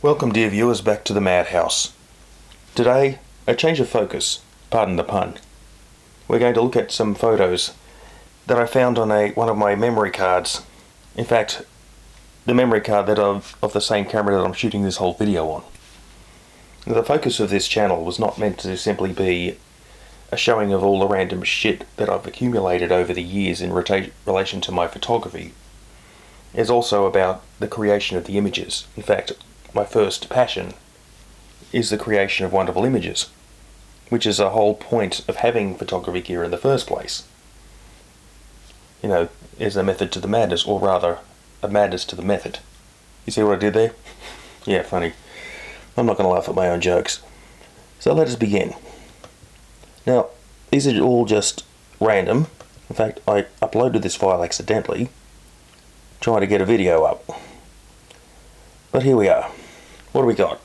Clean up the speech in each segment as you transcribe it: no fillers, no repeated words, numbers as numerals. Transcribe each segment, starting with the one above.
Welcome, dear viewers, back to the madhouse. Today, a change of focus, pardon the pun. We're going to look at some photos that I found on one of my memory cards. In fact, the memory card that of the same camera that I'm shooting this whole video on. Now, the focus of this channel was not meant to simply be a showing of all the random shit that I've accumulated over the years in relation to my photography. It's also about the creation of the images. In fact, my first passion is the creation of wonderful images, which is the whole point of having photography gear in the first place. You know, is a method to the madness, or rather, a madness to the method. You see what I did there? Yeah, funny. I'm not going to laugh at my own jokes. So let us begin. Now, these are all just random. In fact, I uploaded this file accidentally, trying to get a video up. But here we are. What do we got?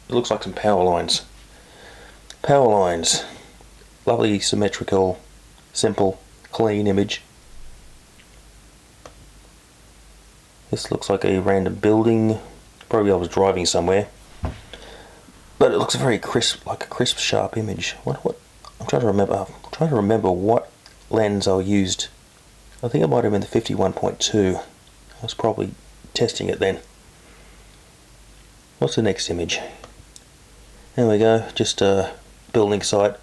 It looks like some power lines. Power lines. Lovely, symmetrical, simple, clean image. This looks like a random building. Probably I was driving somewhere. But it looks very crisp, like a crisp, sharp image. What? I'm trying to remember what lens I used. I think it might have been the 51.2. I was probably testing it then. What's the next image? There we go, just a building site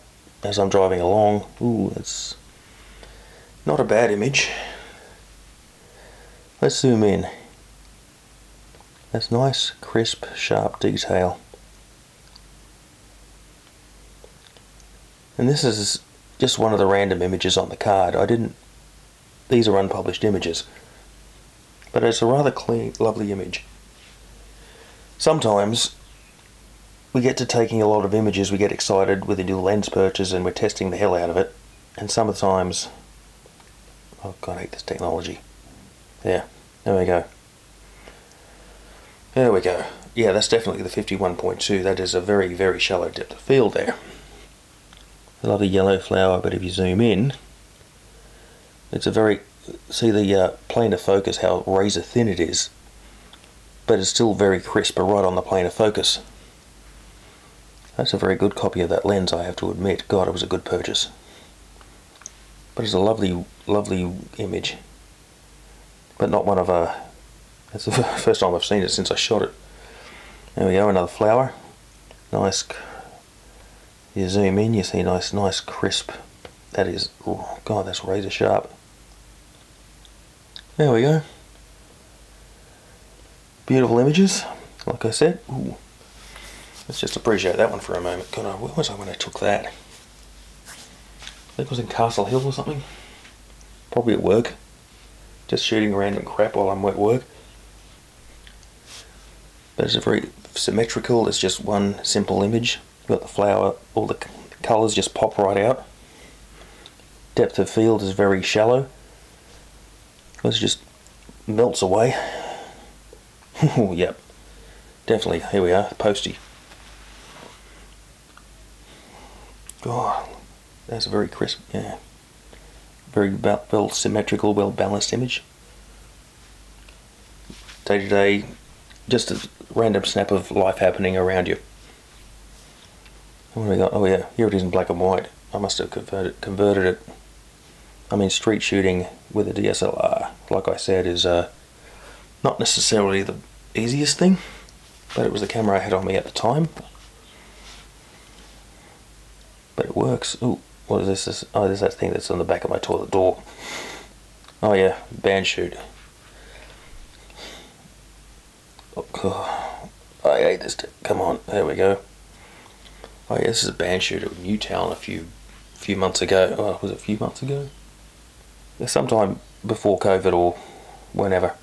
as I'm driving along. Ooh, it's not a bad image. Let's zoom in. That's nice, crisp, sharp detail. And this is just one of the random images on the card. These are unpublished images. But it's a rather clean, lovely image. Sometimes we get to taking a lot of images, we get excited with a new lens purchase and we're testing the hell out of it. And sometimes, oh god, I hate this technology. Yeah, there we go. There we go. Yeah, that's definitely the 51.2. That is a very, very shallow depth of field there. A lovely yellow flower, but if you zoom in, it's a very, see the plane of focus, how razor thin it is. But it's still very crisp, but right on the plane of focus. That's a very good copy of that lens, I have to admit. God, it was a good purchase. But it's a lovely, lovely image. But not one of that's the first time I've seen it since I shot it. There we go, another flower. Nice. You zoom in, you see nice crisp. That is, oh god, that's razor sharp. There we go. Beautiful images, like I said. Ooh. Let's just appreciate that one for a moment. God, where was I when I took that? I think it was in Castle Hill or something. Probably at work. Just shooting random crap while I'm at work. But it's a very symmetrical, it's just one simple image. You've got the flower, all the colours just pop right out. Depth of field is very shallow. It just melts away. Oh, yep. Definitely. Here we are. Posty. God, that's a very crisp, yeah. Very well symmetrical, well balanced image. Day to day, just a random snap of life happening around you. What do we got? Oh yeah, here it is in black and white. I must have converted it. I mean, street shooting with a DSLR, like I said, is not necessarily the easiest thing, but it was the camera I had on me at the time. But it works. Ooh, what is this? Oh, there's that thing that's on the back of my toilet door. Oh yeah, band shoot. Oh god, I hate this. Come on, there we go. Oh yeah, this is a band shoot at Newtown a few months ago. Oh, was it a few months ago? Yeah, sometime before COVID or whenever.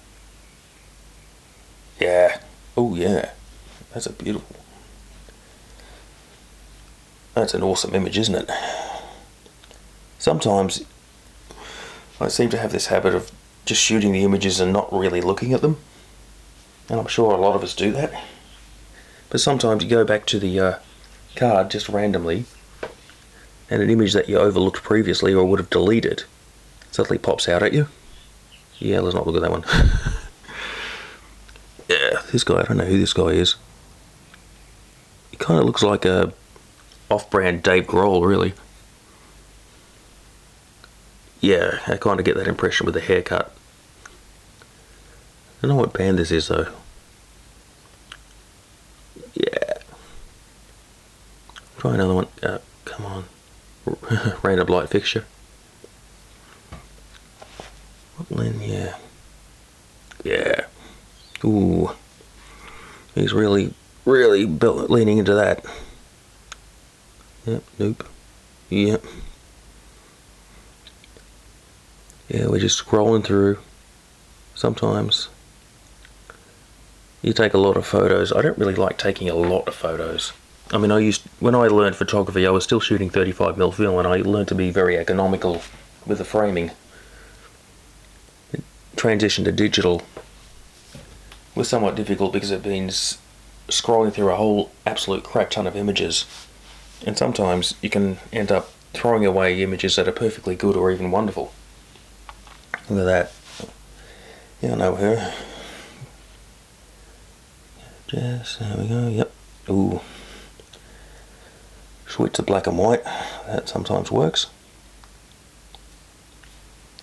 Yeah. Oh yeah. That's a beautiful. That's an awesome image, isn't it? Sometimes I seem to have this habit of just shooting the images and not really looking at them. And I'm sure a lot of us do that. But sometimes you go back to the card just randomly and an image that you overlooked previously or would have deleted suddenly pops out at you. Yeah, let's not look at that one. Yeah, this guy, I don't know who this guy is. Kind of looks like a off-brand Dave Grohl, really. Yeah, I kind of get that impression with the haircut. I don't know what band this is though. Yeah. Try another one. Come on. Random light fixture. What lens? Yeah. Yeah. Ooh. He's really leaning into that. Yep. Nope. Yep. Yeah, we're just scrolling through. Sometimes you take a lot of photos. I don't really like taking a lot of photos. I mean, when I learned photography, I was still shooting 35mm film, and I learned to be very economical with the framing. Transition to digital was somewhat difficult because it means scrolling through a whole absolute crap ton of images, and sometimes you can end up throwing away images that are perfectly good or even wonderful. Look at that. Yeah, I know her. Jess, there we go, yep. Ooh. Switch to black and white. That sometimes works.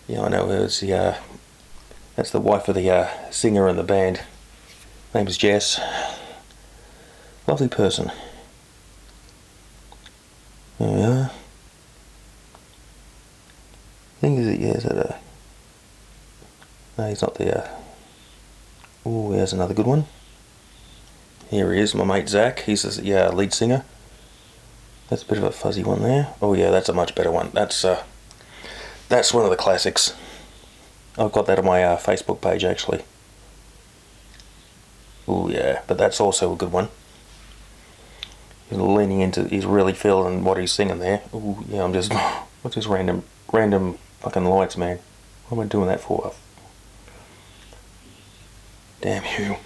Yeah, I know her. It's that's the wife of the singer in the band. Name is Jess. Lovely person. There we are. I think is that a... No, he's not there. Oh, there's another good one. Here he is, my mate Zach. He's the lead singer. That's a bit of a fuzzy one there. Oh yeah, that's a much better one. That's one of the classics. I've got that on my Facebook page actually. Oh yeah, but that's also a good one. He's leaning into. He's really feeling what he's singing there. Oh yeah, I'm just. What's this random fucking lights, man? What am I doing that for? Damn you.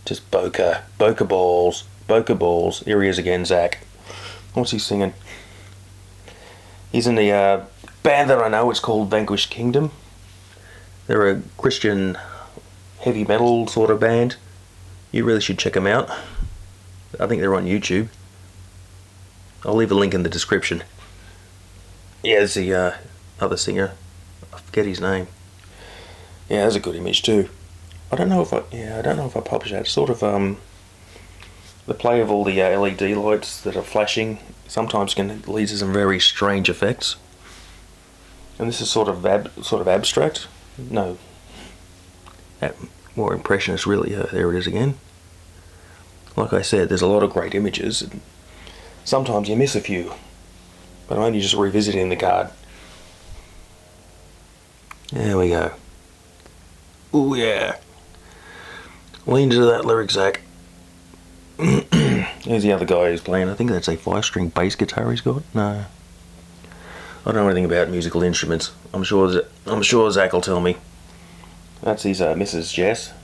Just bokeh balls. Here he is again, Zach. What's he singing? He's in the band that I know. It's called Vanquished Kingdom. They're a Christian heavy metal sort of band. You really should check them out. I think they're on YouTube. I'll leave a link in the description. Yeah, there's the other singer. I forget his name. Yeah, that's a good image too. I don't know if I publish that. It's sort of the play of all the LED lights that are flashing sometimes can lead to some very strange effects. And this is sort of abstract. No, more impressionist really. There it is again. Like I said, there's a lot of great images, and sometimes you miss a few. But I'm only just revisiting the card. There we go. Ooh yeah. Lean into that lyric, Zach. Here's the other guy who's playing. I think that's a 5-string bass guitar he's got. No, I don't know anything about musical instruments. I'm sure Zach will tell me. That's his Mrs. Jess.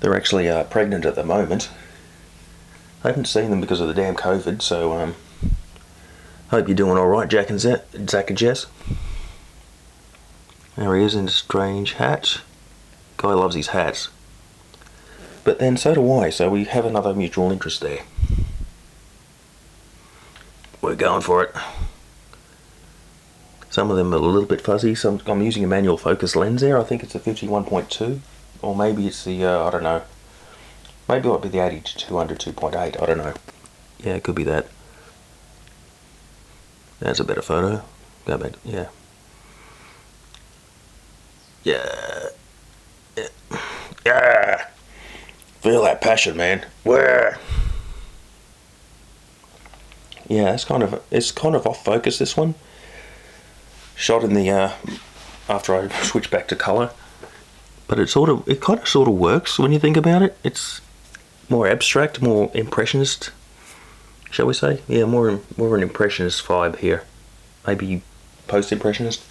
They're actually pregnant at the moment. I haven't seen them because of the damn COVID, so hope you're doing all right, Zach and Jess. There he is in a strange hat. Guy loves his hats. But then so do I, so we have another mutual interest there. We're going for it. Some of them are a little bit fuzzy. I'm using a manual focus lens there. I think it's a 51.2, or maybe it's the I don't know. Maybe it might be the 80-200 2.8. I don't know. Yeah, it could be that. That's a better photo. Go back. Yeah. Yeah. Yeah. Feel that passion, man. Where? Yeah, it's kind of off focus, this one. Shot in the after I switched back to color, but it kind of works when you think about it. It's more abstract, more impressionist, shall we say? Yeah, more an impressionist vibe here. Maybe post-impressionist,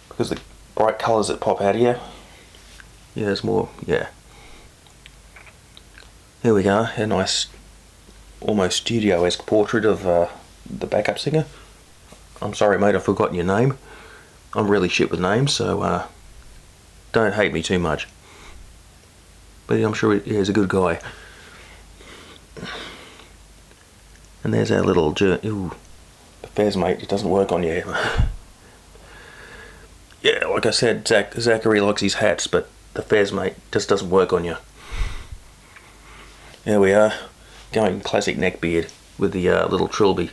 because the bright colors that pop out here. Yeah, there's more. Yeah. There we go. A nice, almost studio-esque portrait of the backup singer. I'm sorry, mate, I've forgotten your name. I'm really shit with names, so don't hate me too much. but I'm sure he's a good guy. And there's our little ooh, the Fez, mate, it doesn't work on you. Yeah, like I said, Zachary likes his hats, but the Fez, mate, just doesn't work on you. There we are, going classic neckbeard with the little trilby.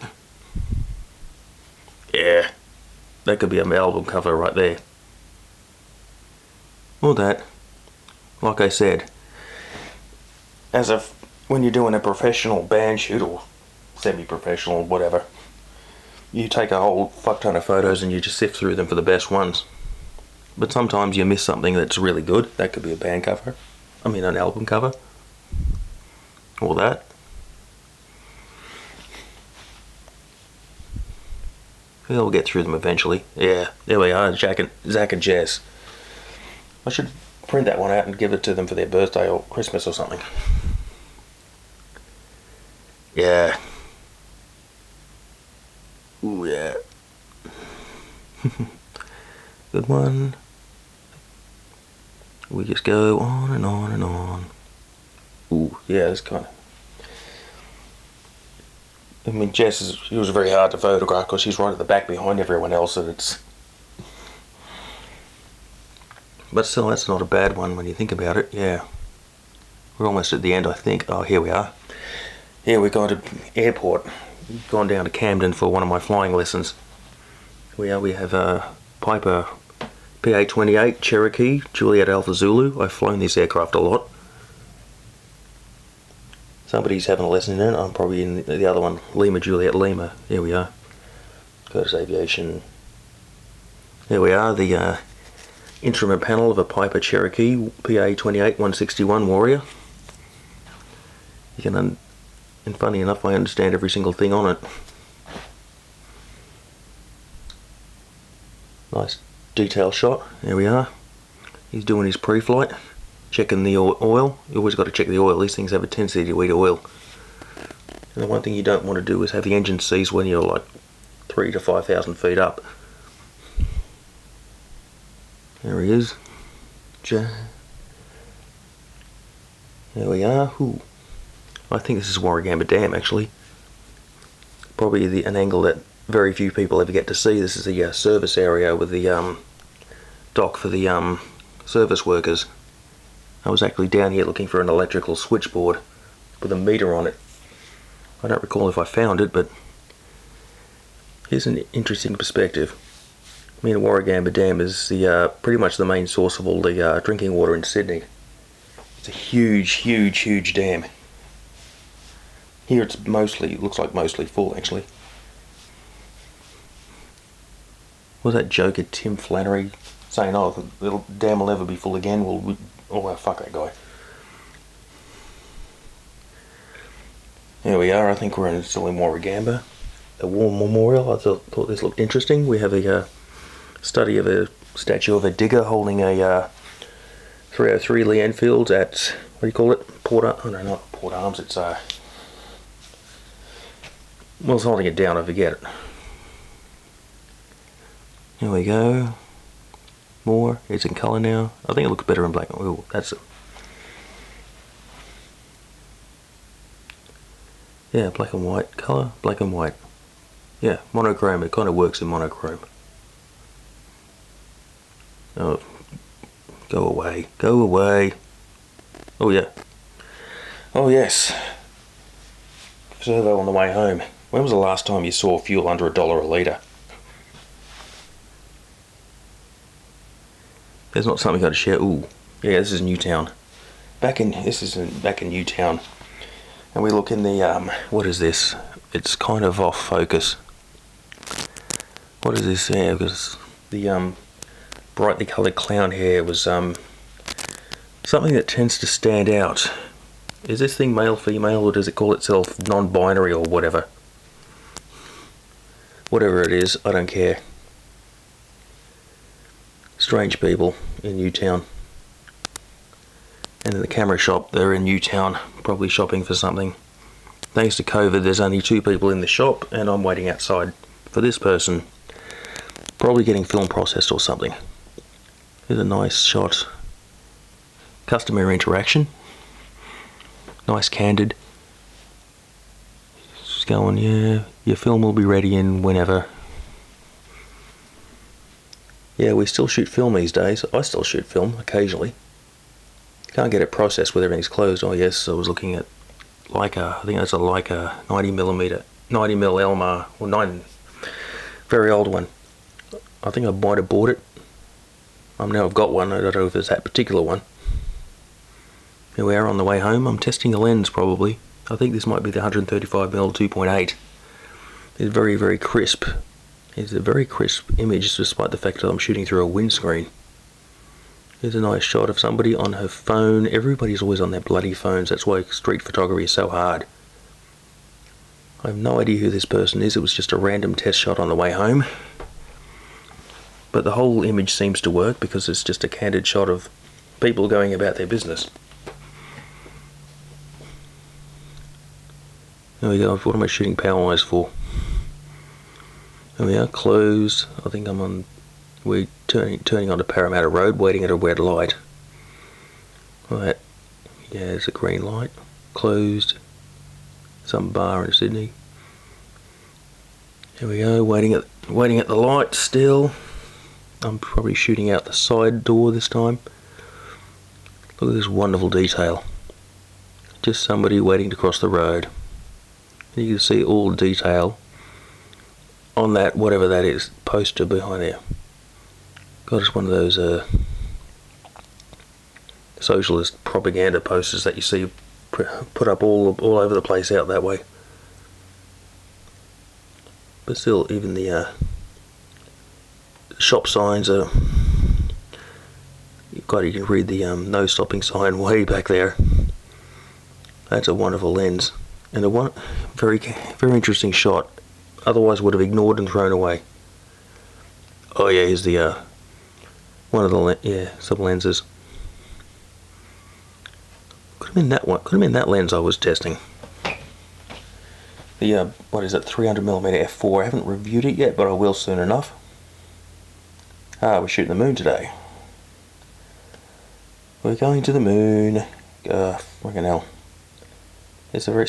Yeah, that could be an album cover right there. Or that, like I said, when you're doing a professional band shoot or semi-professional, whatever, you take a whole fuck ton of photos and you just sift through them for the best ones. But sometimes you miss something that's really good. That could be a band cover. I mean, an album cover. Or that. We'll get through them eventually. Yeah, there we are, Zach and Jess. I should print that one out and give it to them for their birthday or Christmas or something. Yeah. Ooh, yeah. Good one. We just go on and on and on. Ooh, yeah, it's kind of... I mean, she was very hard to photograph because she's right at the back behind everyone else, and it's... But still, that's not a bad one when you think about it, yeah. We're almost at the end, I think. Oh, here we are. Here we got to airport. Gone down to Camden for one of my flying lessons. We have a Piper PA-28 Cherokee, Juliet Alpha Zulu. I've flown this aircraft a lot. Somebody's having a lesson in it. I'm probably in the other one, Lima Juliet Lima. Here we are. Curtis Aviation. There we are, the instrument panel of a Piper Cherokee PA-28 161 Warrior. You can, and funny enough, I understand every single thing on it. Nice detail shot. There we are. He's doing his pre-flight, checking the oil. You always got to check the oil. These things have a tendency to eat oil. And the one thing you don't want to do is have the engine seize when you're like 3,000 to 5,000 feet up. There he is. There we are. Ooh. I think this is Warragamba Dam, actually. Probably an angle that very few people ever get to see. This is the service area with the dock for the service workers. I was actually down here looking for an electrical switchboard with a meter on it. I don't recall if I found it, but here's an interesting perspective. I mean, Warragamba Dam is the pretty much the main source of all the drinking water in Sydney. It's a huge, huge, huge dam. Here it's looks like mostly full, actually. Was that joker Tim Flannery saying, oh, the little dam will never be full again? Well, fuck that guy. There we are. I think we're still in Warragamba. The War Memorial. I thought this looked interesting. We have a study of a statue of a digger holding a 303 Lee Enfield at, what do you call it? Not Port Arms. It's well, it's holding it down. I forget it. Here we go. More. It's in colour now. I think it looks better in black. Oh, that's it. Yeah, black and white. Colour, black and white. Yeah, monochrome. It kind of works in monochrome. Oh, go away. Go away. Oh, yeah. Oh, yes. Servo on the way home. When was the last time you saw fuel under $1 a litre? There's not something I'd share. Ooh, yeah, this is Newtown. Back in Newtown, and we look in the what is this? It's kind of off focus. What is this here? Because the brightly coloured clown hair was something that tends to stand out. Is this thing male, female, or does it call itself non-binary or whatever? Whatever it is, I don't care. Strange people in Newtown. And in the camera shop, they're in Newtown, probably shopping for something. Thanks to COVID, there's only 2 people in the shop, and I'm waiting outside for this person. Probably getting film processed or something. Here's a nice shot. Customer interaction. Nice candid. Just going, yeah, your film will be ready in whenever. Yeah, we still shoot film these days. I still shoot film occasionally. Can't get it processed with everything's closed. Oh yes, I was looking at Leica. I think that's a Leica 90mm, 90mm Elmar, or 9, very old one. I think I might have bought it. Now I've got one. I don't know if it's that particular one. Here we are on the way home. I'm testing a lens probably. I think this might be the 135mm 2.8. It's very, very crisp. It's a very crisp image despite the fact that I'm shooting through a windscreen. Here's a nice shot of somebody on her phone. Everybody's always on their bloody phones. That's why street photography is so hard. I have no idea who this person is. It was just a random test shot on the way home. But the whole image seems to work because it's just a candid shot of people going about their business. There we go. What am I shooting power eyes for? There we are. Closed. I think I'm on. We're turning onto Parramatta Road, waiting at a red light. Right. Yeah, there's a green light. Closed. Some bar in Sydney. Here we go. Waiting at the light still. I'm probably shooting out the side door this time. Look at this wonderful detail. Just somebody waiting to cross the road. And you can see all the detail on that, whatever that is, poster behind there. God, it's one of those socialist propaganda posters that you see put up all over the place out that way. But still, even the shop signs are. God, you can read the no stopping sign way back there. That's a wonderful lens, and a very interesting shot. Otherwise, would have ignored and thrown away. Oh yeah, here's the one of the some lenses. Could have been that one. Could have been that lens I was testing. The what is it? 300mm f4. I haven't reviewed it yet, but I will soon enough. We're shooting the moon today. We're going to the moon. Fucking hell. It's a very.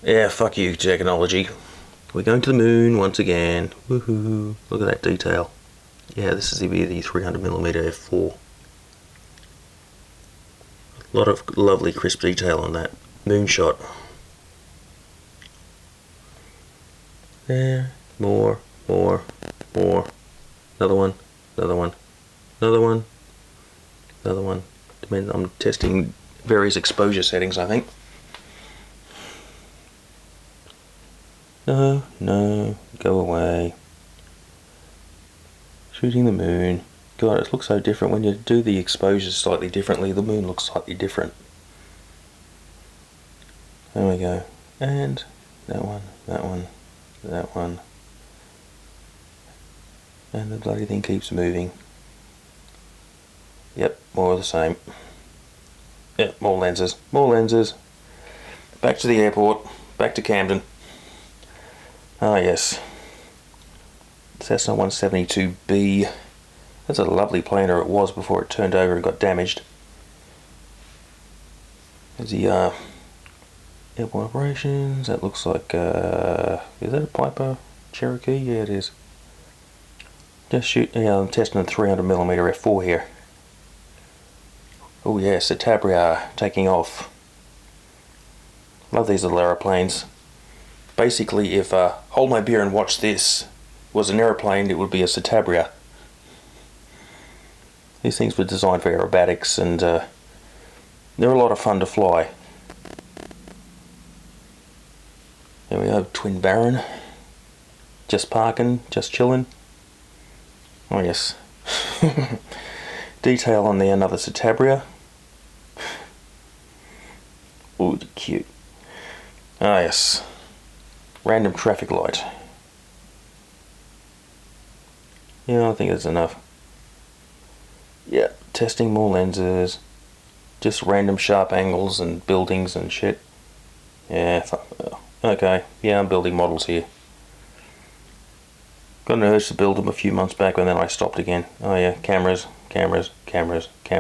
Yeah, fuck you, technology. We're going to the moon once again. Woohoo! Look at that detail. Yeah, this is the 300mm f4. A lot of lovely crisp detail on that moon shot. There, more. Another one. I mean, I'm testing various exposure settings, I think. No, go away. Shooting the moon. God, it looks so different. When you do the exposures slightly differently, the moon looks slightly different. There we go. And that one. And the bloody thing keeps moving. Yep, more of the same. Yep, more lenses. Back to the airport. Back to Camden. Ah yes. Cessna 172B. That's a lovely planer it was before it turned over and got damaged. There's the airport operations. That looks like is that a Piper Cherokee? Yeah, it is. Just shooting. I'm testing a 300mm f4 here. Oh yes, the Tabria taking off. Love these little aeroplanes. Basically, if Hold My Beer and Watch This was an aeroplane, it would be a Citabria. These things were designed for aerobatics, and they're a lot of fun to fly. There we go, Twin Baron. Just parking, just chilling. Oh yes. Detail on the another Citabria. Ooh, cute. Ah yes. Random traffic light. Yeah, I think that's enough. Yeah, testing more lenses. Just random sharp angles and buildings and shit. Yeah, okay. Yeah, I'm building models here. Got an urge to build them a few months back and then I stopped again. Oh yeah, cameras.